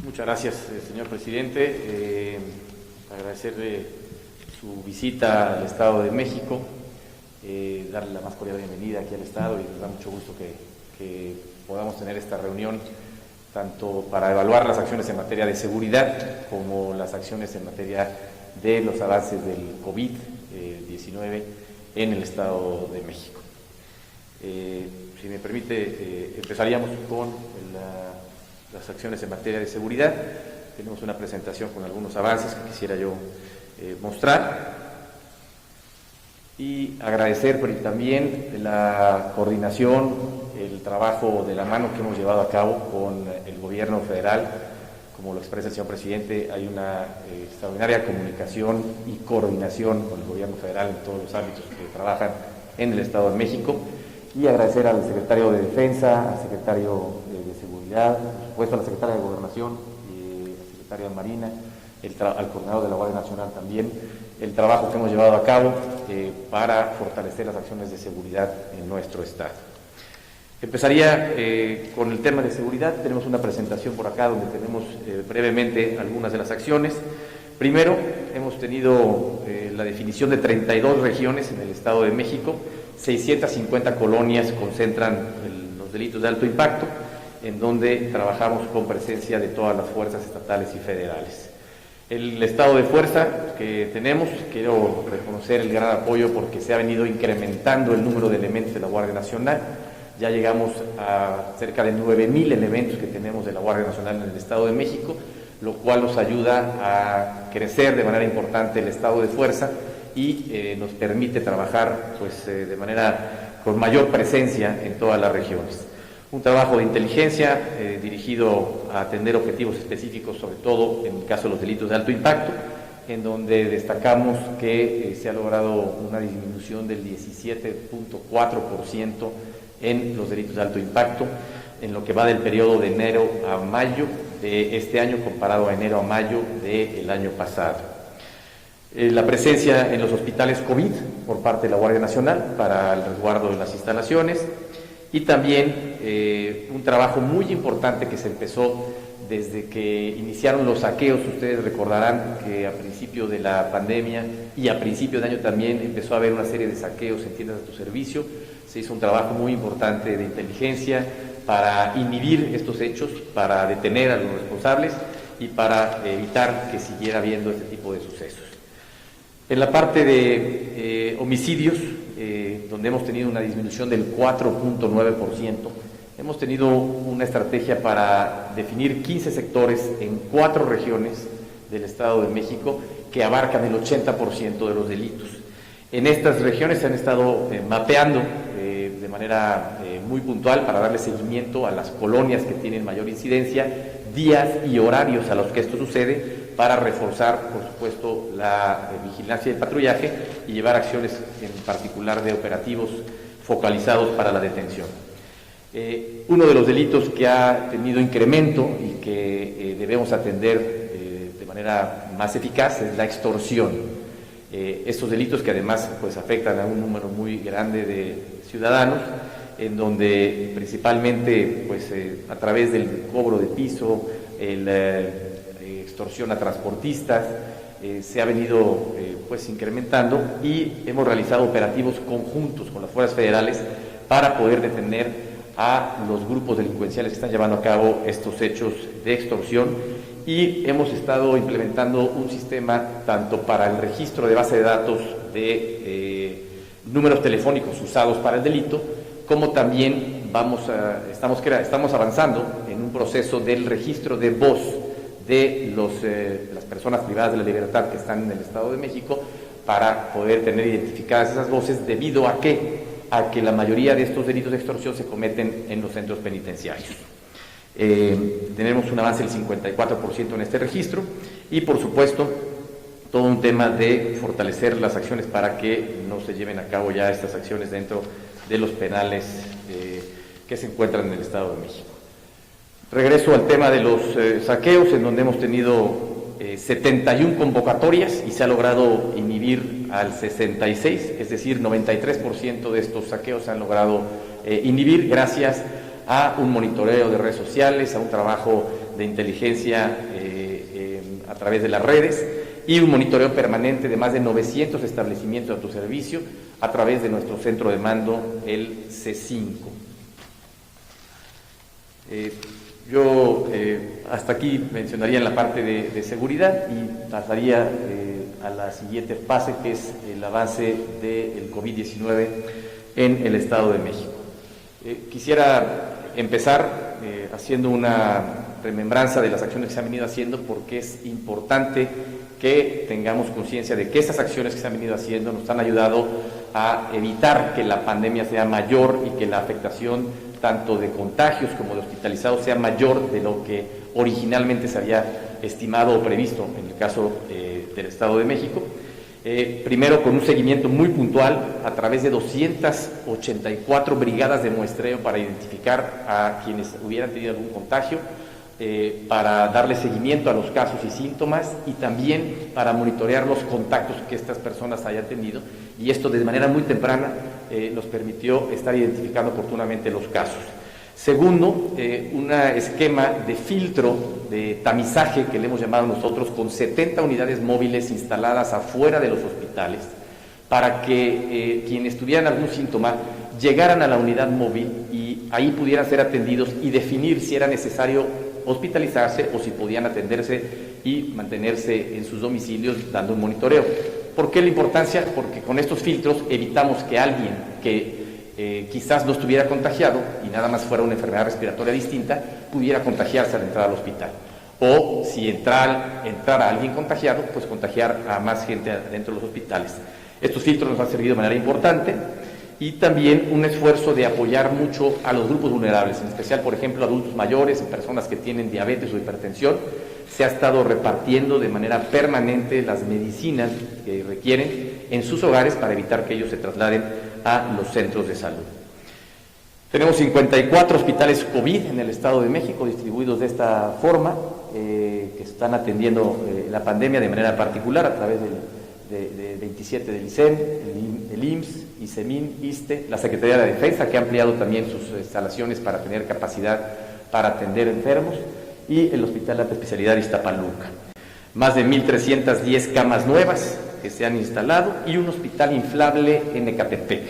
Muchas gracias, señor presidente. Agradecerle su visita al Estado de México, darle la más cordial bienvenida aquí al Estado y nos da mucho gusto que podamos tener esta reunión tanto para evaluar las acciones en materia de seguridad como las acciones en materia de los avances del COVID-19 en el Estado de México. Si me permite, empezaríamos con las acciones en materia de seguridad. Tenemos una presentación con algunos avances que quisiera yo mostrar y agradecer también la coordinación, el trabajo de la mano que hemos llevado a cabo con el gobierno federal. Como lo expresa el señor presidente, hay una extraordinaria comunicación y coordinación con el gobierno federal en todos los ámbitos que trabajan en el Estado de México, y agradecer al secretario de Defensa, al secretario de Seguridad, por supuesto a la secretaria de Gobernación, al secretario de Marina, al coordinador de la Guardia Nacional también, el trabajo que hemos llevado a cabo para fortalecer las acciones de seguridad en nuestro Estado. Empezaría con el tema de seguridad. Tenemos una presentación por acá donde tenemos brevemente algunas de las acciones. Primero, hemos tenido la definición de 32 regiones en el Estado de México. 650 colonias concentran los delitos de alto impacto, en donde trabajamos con presencia de todas las fuerzas estatales y federales. El estado de fuerza que tenemos, quiero reconocer el gran apoyo porque se ha venido incrementando el número de elementos de la Guardia Nacional. Ya llegamos a cerca de 9,000 elementos que tenemos de la Guardia Nacional en el Estado de México, lo cual nos ayuda a crecer de manera importante el estado de fuerza y nos permite trabajar de manera con mayor presencia en todas las regiones. Un trabajo de inteligencia dirigido a atender objetivos específicos, sobre todo en el caso de los delitos de alto impacto, en donde destacamos que se ha logrado una disminución del 17.4% en los delitos de alto impacto, en lo que va del periodo de enero a mayo de este año comparado a enero a mayo del año pasado. La presencia en los hospitales COVID por parte de la Guardia Nacional para el resguardo de las instalaciones, y también un trabajo muy importante que se empezó desde que iniciaron los saqueos. Ustedes recordarán que a principio de la pandemia y a principio de año también empezó a haber una serie de saqueos en tiendas de autoservicio. Se hizo un trabajo muy importante de inteligencia para inhibir estos hechos, para detener a los responsables y para evitar que siguiera habiendo este tipo de sucesos. En la parte de homicidios, donde hemos tenido una disminución del 4.9%, hemos tenido una estrategia para definir 15 sectores en 4 regiones del Estado de México que abarcan el 80% de los delitos. En estas regiones se han estado mapeando de manera muy puntual para darle seguimiento a las colonias que tienen mayor incidencia, días y horarios a los que esto sucede, para reforzar, por supuesto, la vigilancia y el patrullaje y llevar acciones en particular de operativos focalizados para la detención. Uno de los delitos que ha tenido incremento y que debemos atender de manera más eficaz es la extorsión. Estos delitos que además afectan a un número muy grande de ciudadanos, en donde principalmente a través del cobro de piso, extorsión a transportistas, se ha venido incrementando, y hemos realizado operativos conjuntos con las fuerzas federales para poder detener a los grupos delincuenciales que están llevando a cabo estos hechos de extorsión, y hemos estado implementando un sistema tanto para el registro de base de datos de números telefónicos usados para el delito, como también estamos avanzando en un proceso del registro de voz de las personas privadas de la libertad que están en el Estado de México, para poder tener identificadas esas voces, debido a que la mayoría de estos delitos de extorsión se cometen en los centros penitenciarios. Tenemos un avance del 54% en este registro, y por supuesto todo un tema de fortalecer las acciones para que no se lleven a cabo ya estas acciones dentro de los penales que se encuentran en el Estado de México. Regreso al tema de los saqueos, en donde hemos tenido 71 convocatorias y se ha logrado inhibir al 66, es decir, 93% de estos saqueos se han logrado inhibir gracias a un monitoreo de redes sociales, a un trabajo de inteligencia a través de las redes y un monitoreo permanente de más de 900 establecimientos de autoservicio a través de nuestro centro de mando, el C5. Yo hasta aquí mencionaría en la parte de seguridad y pasaría a la siguiente fase, que es el avance del COVID-19 en el Estado de México. Quisiera empezar haciendo una remembranza de las acciones que se han venido haciendo, porque es importante que tengamos conciencia de que esas acciones que se han venido haciendo nos han ayudado a evitar que la pandemia sea mayor y que la afectación tanto de contagios como de hospitalizados sea mayor de lo que originalmente se había estimado o previsto en el caso del Estado de México. Primero, con un seguimiento muy puntual a través de 284 brigadas de muestreo para identificar a quienes hubieran tenido algún contagio, para darle seguimiento a los casos y síntomas y también para monitorear los contactos que estas personas hayan tenido, y esto de manera muy temprana nos permitió estar identificando oportunamente los casos. Segundo, un esquema de filtro, de tamizaje que le hemos llamado nosotros, con 70 unidades móviles instaladas afuera de los hospitales, para que quienes tuvieran algún síntoma llegaran a la unidad móvil y ahí pudieran ser atendidos y definir si era necesario hospitalizarse o si podían atenderse y mantenerse en sus domicilios dando un monitoreo. ¿Por qué la importancia? Porque con estos filtros evitamos que alguien que quizás no estuviera contagiado y nada más fuera una enfermedad respiratoria distinta, pudiera contagiarse al entrar al hospital. O si entrara alguien contagiado, pues contagiar a más gente dentro de los hospitales. Estos filtros nos han servido de manera importante, y también un esfuerzo de apoyar mucho a los grupos vulnerables, en especial, por ejemplo, adultos mayores, personas que tienen diabetes o hipertensión. Se ha estado repartiendo de manera permanente las medicinas que requieren en sus hogares para evitar que ellos se trasladen a los centros de salud. Tenemos 54 hospitales COVID en el Estado de México, distribuidos de esta forma, que están atendiendo la pandemia de manera particular a través de 27 del ICEM, el IMSS, ICEMIN, ISSSTE, la Secretaría de la Defensa, que ha ampliado también sus instalaciones para tener capacidad para atender enfermos, y el Hospital de Alta Especialidad de Iztapaluca. Más de 1,310 camas nuevas que se han instalado y un hospital inflable en Ecatepec.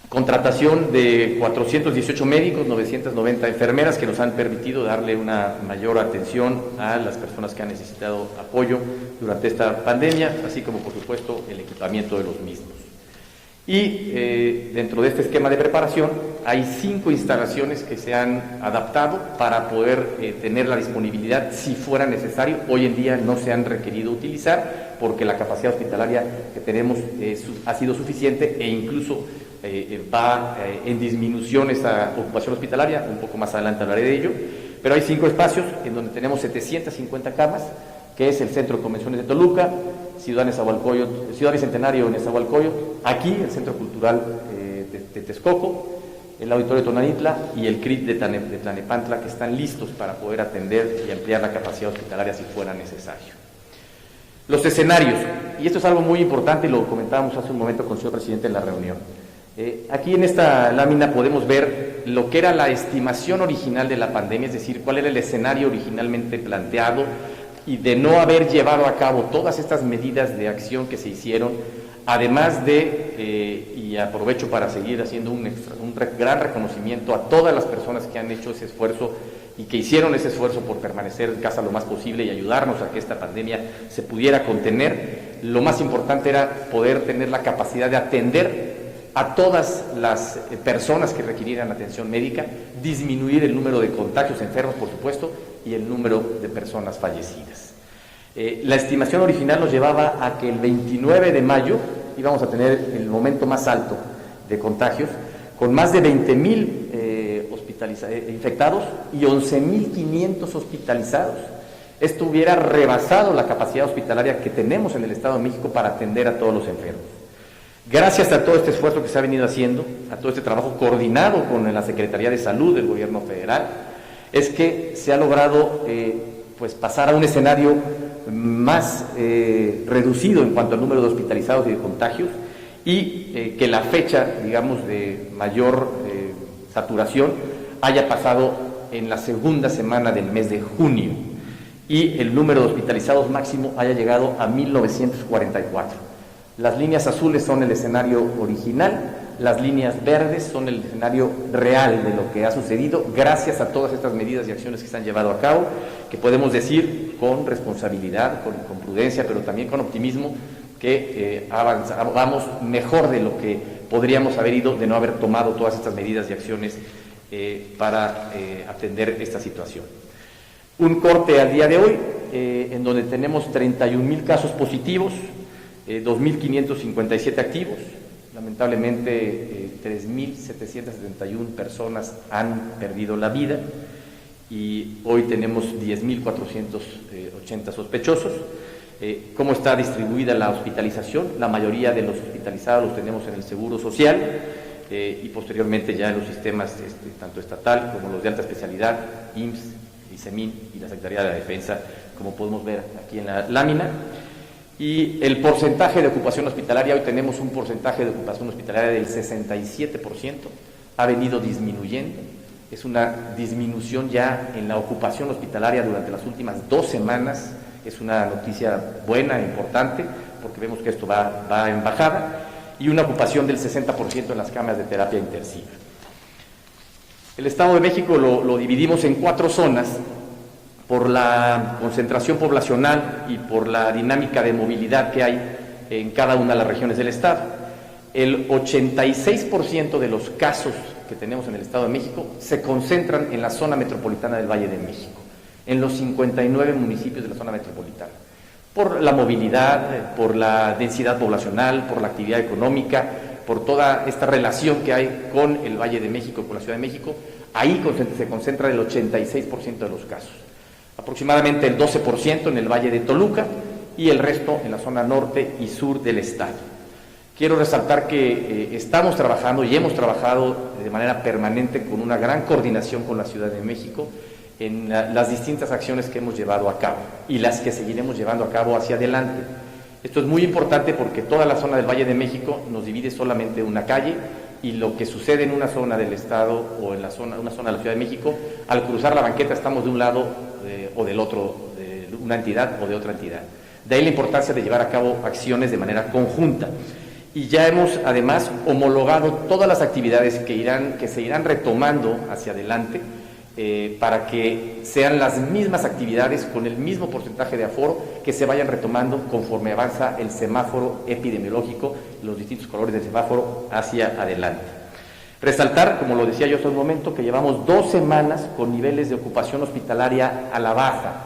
Contratación de 418 médicos, 990 enfermeras, que nos han permitido darle una mayor atención a las personas que han necesitado apoyo durante esta pandemia, así como, por supuesto, el equipamiento de los mismos. Y dentro de este esquema de preparación hay 5 instalaciones que se han adaptado para poder tener la disponibilidad si fuera necesario. Hoy en día no se han requerido utilizar porque la capacidad hospitalaria que tenemos ha sido suficiente, e incluso va en disminución esa ocupación hospitalaria. Un poco más adelante hablaré de ello, pero hay 5 espacios en donde tenemos 750 camas, que es el Centro de Convenciones de Toluca, Ciudad Bicentenario en Nezahualcóyotl, aquí el Centro Cultural de Texcoco, el Auditorio de Tonanitla y el CRIT de Tlanepantla, que están listos para poder atender y ampliar la capacidad hospitalaria si fuera necesario. Los escenarios, y esto es algo muy importante y lo comentábamos hace un momento con el señor presidente en la reunión. Aquí en esta lámina podemos ver lo que era la estimación original de la pandemia, es decir, cuál era el escenario originalmente planteado, y de no haber llevado a cabo todas estas medidas de acción que se hicieron, además de, y aprovecho para seguir haciendo un gran reconocimiento a todas las personas que han hecho ese esfuerzo y que hicieron ese esfuerzo por permanecer en casa lo más posible y ayudarnos a que esta pandemia se pudiera contener. Lo más importante era poder tener la capacidad de atender a todas las personas que requirieran atención médica, disminuir el número de contagios enfermos, por supuesto, y el número de personas fallecidas. La estimación original nos llevaba a que el 29 de mayo íbamos a tener el momento más alto de contagios, con más de 20,000 infectados y 11,500 hospitalizados. Esto hubiera rebasado la capacidad hospitalaria que tenemos en el Estado de México para atender a todos los enfermos. Gracias a todo este esfuerzo que se ha venido haciendo, a todo este trabajo coordinado con la Secretaría de Salud del Gobierno Federal, es que se ha logrado pues pasar a un escenario más reducido en cuanto al número de hospitalizados y de contagios, y que la fecha, digamos, de mayor saturación haya pasado en la segunda semana del mes de junio y el número de hospitalizados máximo haya llegado a 1944. Las líneas azules son el escenario original, las líneas verdes son el escenario real de lo que ha sucedido gracias a todas estas medidas y acciones que se han llevado a cabo, que podemos decir con responsabilidad, con prudencia, pero también con optimismo, que vamos mejor de lo que podríamos haber ido de no haber tomado todas estas medidas y acciones para atender esta situación. Un corte al día de hoy, en donde tenemos 31.000 casos positivos, 2.557 activos. Lamentablemente 3.771 personas han perdido la vida y hoy tenemos 10.480 sospechosos. ¿Cómo está distribuida la hospitalización? La mayoría de los hospitalizados los tenemos en el Seguro Social y posteriormente ya en los sistemas tanto estatal como los de alta especialidad, IMSS, ICEMIN y la Secretaría de la Defensa, como podemos ver aquí en la lámina. Y el porcentaje de ocupación hospitalaria, hoy tenemos un porcentaje de ocupación hospitalaria del 67%, ha venido disminuyendo, es una disminución ya en la ocupación hospitalaria durante las últimas 2 semanas, es una noticia buena, importante, porque vemos que esto va en bajada, y una ocupación del 60% en las camas de terapia intensiva. El Estado de México lo dividimos en 4 zonas, por la concentración poblacional y por la dinámica de movilidad que hay en cada una de las regiones del Estado. El 86% de los casos que tenemos en el Estado de México se concentran en la zona metropolitana del Valle de México, en los 59 municipios de la zona metropolitana, por la movilidad, por la densidad poblacional, por la actividad económica, por toda esta relación que hay con el Valle de México, con la Ciudad de México. Ahí se concentra el 86% de los casos. Aproximadamente el 12% en el Valle de Toluca y el resto en la zona norte y sur del estado. Quiero resaltar que estamos trabajando y hemos trabajado de manera permanente con una gran coordinación con la Ciudad de México en las distintas acciones que hemos llevado a cabo y las que seguiremos llevando a cabo hacia adelante. Esto es muy importante porque toda la zona del Valle de México nos divide solamente una calle, y lo que sucede en una zona del estado o en una zona de la Ciudad de México, al cruzar la banqueta estamos de un lado o del otro, de una entidad o de otra entidad. De ahí la importancia de llevar a cabo acciones de manera conjunta. Y ya hemos además homologado todas las actividades que se irán retomando hacia adelante para que sean las mismas actividades con el mismo porcentaje de aforo que se vayan retomando conforme avanza el semáforo epidemiológico, los distintos colores del semáforo hacia adelante. Resaltar, como lo decía yo hace un momento, que llevamos 2 semanas con niveles de ocupación hospitalaria a la baja.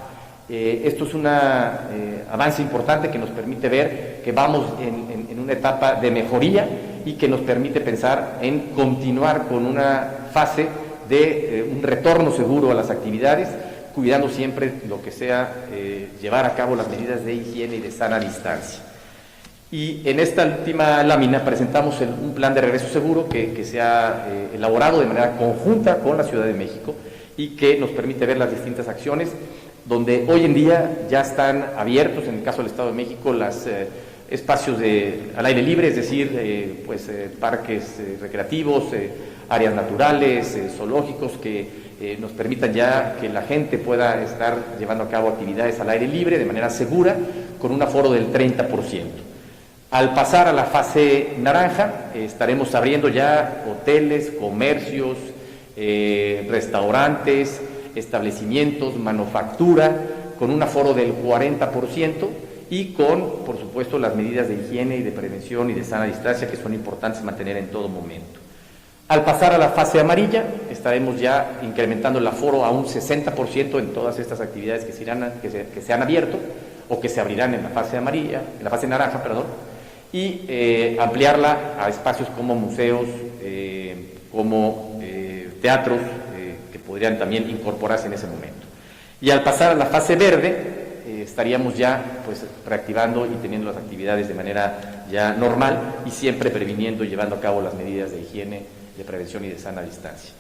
Esto es un avance importante que nos permite ver que vamos en una etapa de mejoría y que nos permite pensar en continuar con una fase de un retorno seguro a las actividades, cuidando siempre lo que sea llevar a cabo las medidas de higiene y de sana distancia. Y en esta última lámina presentamos un plan de regreso seguro que se ha elaborado de manera conjunta con la Ciudad de México y que nos permite ver las distintas acciones, donde hoy en día ya están abiertos, en el caso del Estado de México, los espacios al aire libre, es decir, parques recreativos, áreas naturales, zoológicos, que nos permitan ya que la gente pueda estar llevando a cabo actividades al aire libre de manera segura, con un aforo del 30%. Al pasar a la fase naranja, estaremos abriendo ya hoteles, comercios, restaurantes, establecimientos, manufactura, con un aforo del 40% y con, por supuesto, las medidas de higiene y de prevención y de sana distancia que son importantes mantener en todo momento. Al pasar a la fase amarilla, estaremos ya incrementando el aforo a un 60% en todas estas actividades que se han abierto o que se abrirán en la fase amarilla, en la fase naranja, perdón, y ampliarla a espacios como museos, como teatros, que podrían también incorporarse en ese momento. Y al pasar a la fase verde, estaríamos ya reactivando y teniendo las actividades de manera ya normal y siempre previniendo y llevando a cabo las medidas de higiene, de prevención y de sana distancia.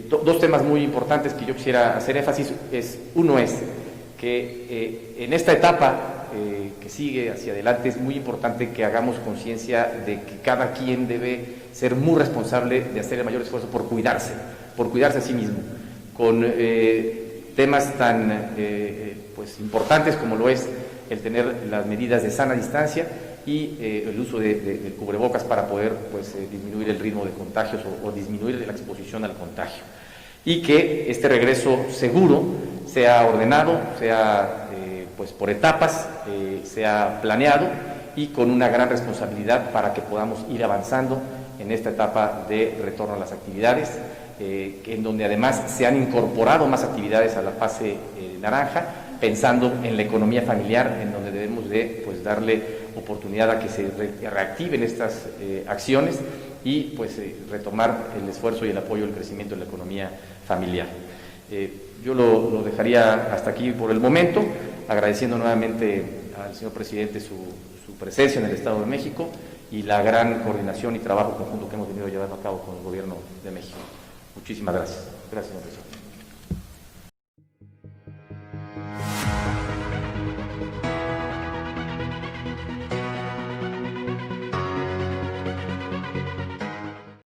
2 temas muy importantes que yo quisiera hacer énfasis. Uno es que en esta etapa que sigue hacia adelante es muy importante que hagamos conciencia de que cada quien debe ser muy responsable de hacer el mayor esfuerzo por cuidarse a sí mismo. con temas tan pues importantes como lo es el tener las medidas de sana distancia y el uso del cubrebocas para poder pues, disminuir el ritmo de contagios o disminuir la exposición al contagio. Y que este regreso seguro sea ordenado, sea pues por etapas, sea planeado y con una gran responsabilidad para que podamos ir avanzando en esta etapa de retorno a las actividades, en donde además se han incorporado más actividades a la fase naranja, pensando en la economía familiar, en donde debemos de pues, darle oportunidad a que se reactiven estas acciones y pues retomar el esfuerzo y el apoyo al crecimiento de la economía familiar. Yo lo dejaría hasta aquí por el momento, agradeciendo nuevamente al señor presidente su presencia en el Estado de México y la gran coordinación y trabajo conjunto que hemos venido llevando a cabo con el Gobierno de México. Muchísimas gracias. Gracias, señor presidente.